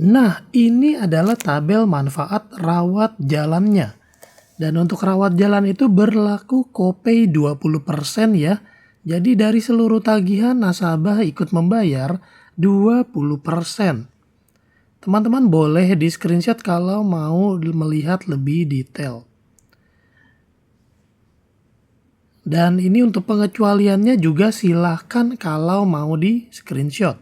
Nah, ini adalah tabel manfaat rawat jalannya. Dan untuk rawat jalan itu berlaku kopay 20% ya. Jadi dari seluruh tagihan nasabah ikut membayar 20%. Teman-teman boleh di screenshot kalau mau melihat lebih detail. Dan ini untuk pengecualiannya juga silahkan kalau mau di screenshot.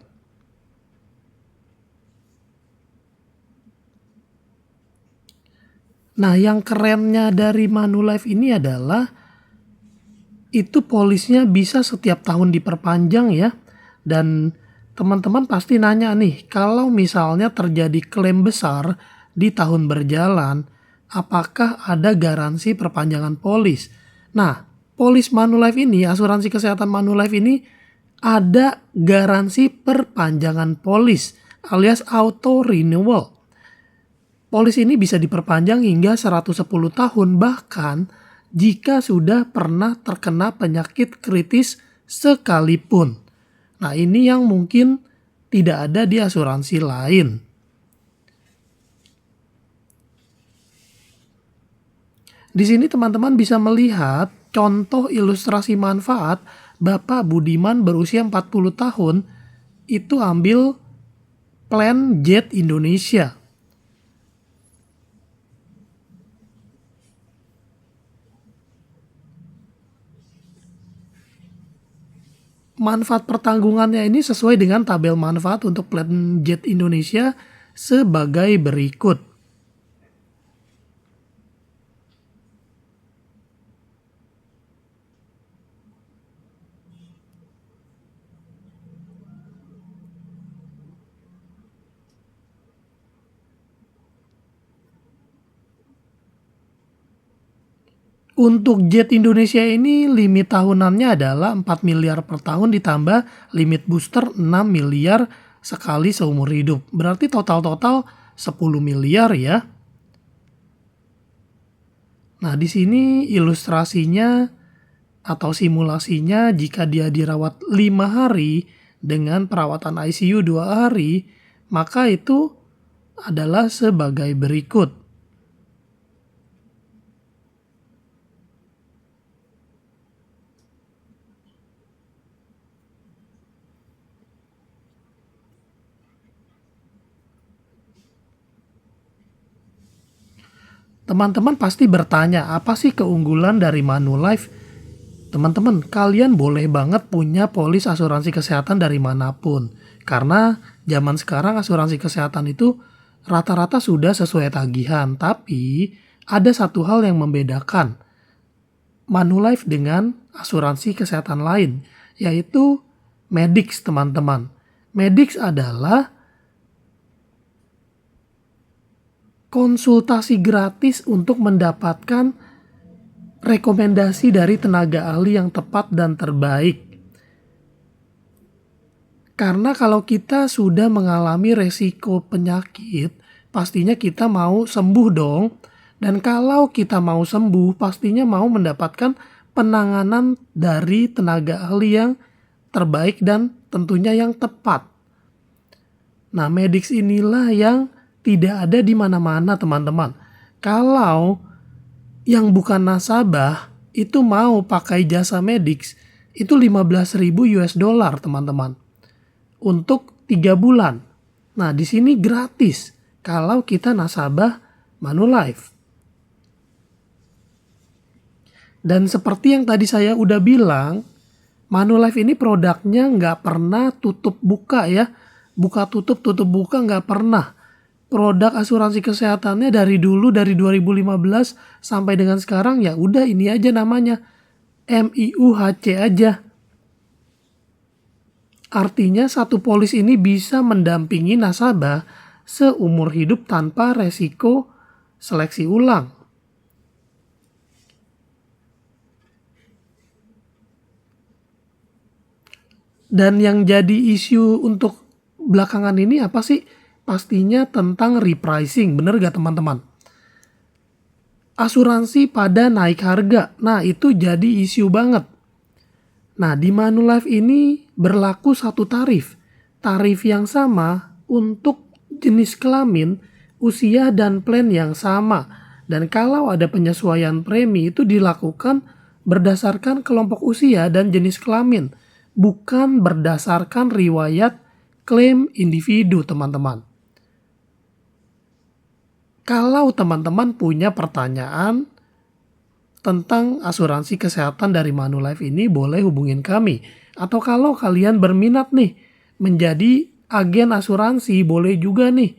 Nah, yang kerennya dari Manulife ini adalah itu polisnya bisa setiap tahun diperpanjang ya. Dan teman-teman pasti nanya nih, kalau misalnya terjadi klaim besar di tahun berjalan, apakah ada garansi perpanjangan polis? Nah, polis Manulife ini, asuransi kesehatan Manulife ini ada garansi perpanjangan polis alias auto renewal. Polis ini bisa diperpanjang hingga 110 tahun bahkan jika sudah pernah terkena penyakit kritis sekalipun. Nah, ini yang mungkin tidak ada di asuransi lain. Di sini teman-teman bisa melihat contoh ilustrasi manfaat Bapak Budiman berusia 40 tahun itu ambil plan Jet Indonesia. Manfaat pertanggungannya ini sesuai dengan tabel manfaat untuk plan Jet Indonesia sebagai berikut. Untuk Jet Indonesia ini limit tahunannya adalah 4 miliar per tahun ditambah limit booster 6 miliar sekali seumur hidup. Berarti total 10 miliar ya. Nah, di sini ilustrasinya atau simulasinya jika dia dirawat 5 hari dengan perawatan ICU 2 hari, maka itu adalah sebagai berikut. Teman-teman pasti bertanya, apa sih keunggulan dari Manulife? Teman-teman, kalian boleh banget punya polis asuransi kesehatan dari manapun. Karena zaman sekarang asuransi kesehatan itu rata-rata sudah sesuai tagihan. Tapi ada satu hal yang membedakan Manulife dengan asuransi kesehatan lain, yaitu Medix, teman-teman. Medix adalah konsultasi gratis untuk mendapatkan rekomendasi dari tenaga ahli yang tepat dan terbaik. Karena kalau kita sudah mengalami resiko penyakit, pastinya kita mau sembuh dong. Dan kalau kita mau sembuh, pastinya mau mendapatkan penanganan dari tenaga ahli yang terbaik dan tentunya yang tepat. Nah, Medix inilah yang tidak ada di mana-mana, teman-teman. Kalau yang bukan nasabah itu mau pakai jasa Medix, itu 15.000 US dollar, teman-teman. Untuk 3 bulan. Nah, di sini gratis kalau kita nasabah Manulife. Dan seperti yang tadi saya udah bilang, Manulife ini produknya nggak pernah tutup buka ya. Buka tutup buka nggak pernah. Produk asuransi kesehatannya dari dulu, dari 2015 sampai dengan sekarang ya udah ini aja namanya. MIUHC aja. Artinya satu polis ini bisa mendampingi nasabah seumur hidup tanpa resiko seleksi ulang. Dan yang jadi isu untuk belakangan ini apa sih? Pastinya tentang repricing, bener gak teman-teman? Asuransi pada naik harga, nah itu jadi isu banget. Nah, di Manulife ini berlaku satu tarif yang sama untuk jenis kelamin, usia, dan plan yang sama. Dan kalau ada penyesuaian premi itu dilakukan berdasarkan kelompok usia dan jenis kelamin, bukan berdasarkan riwayat klaim individu, teman-teman. Kalau teman-teman punya pertanyaan tentang asuransi kesehatan dari Manulife ini, boleh hubungin kami. Atau kalau kalian berminat nih menjadi agen asuransi, boleh juga nih.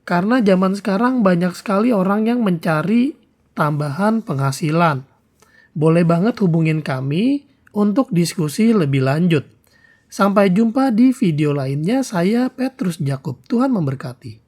Karena zaman sekarang banyak sekali orang yang mencari tambahan penghasilan. Boleh banget hubungin kami untuk diskusi lebih lanjut. Sampai jumpa di video lainnya. Saya Petrus Jakub. Tuhan memberkati.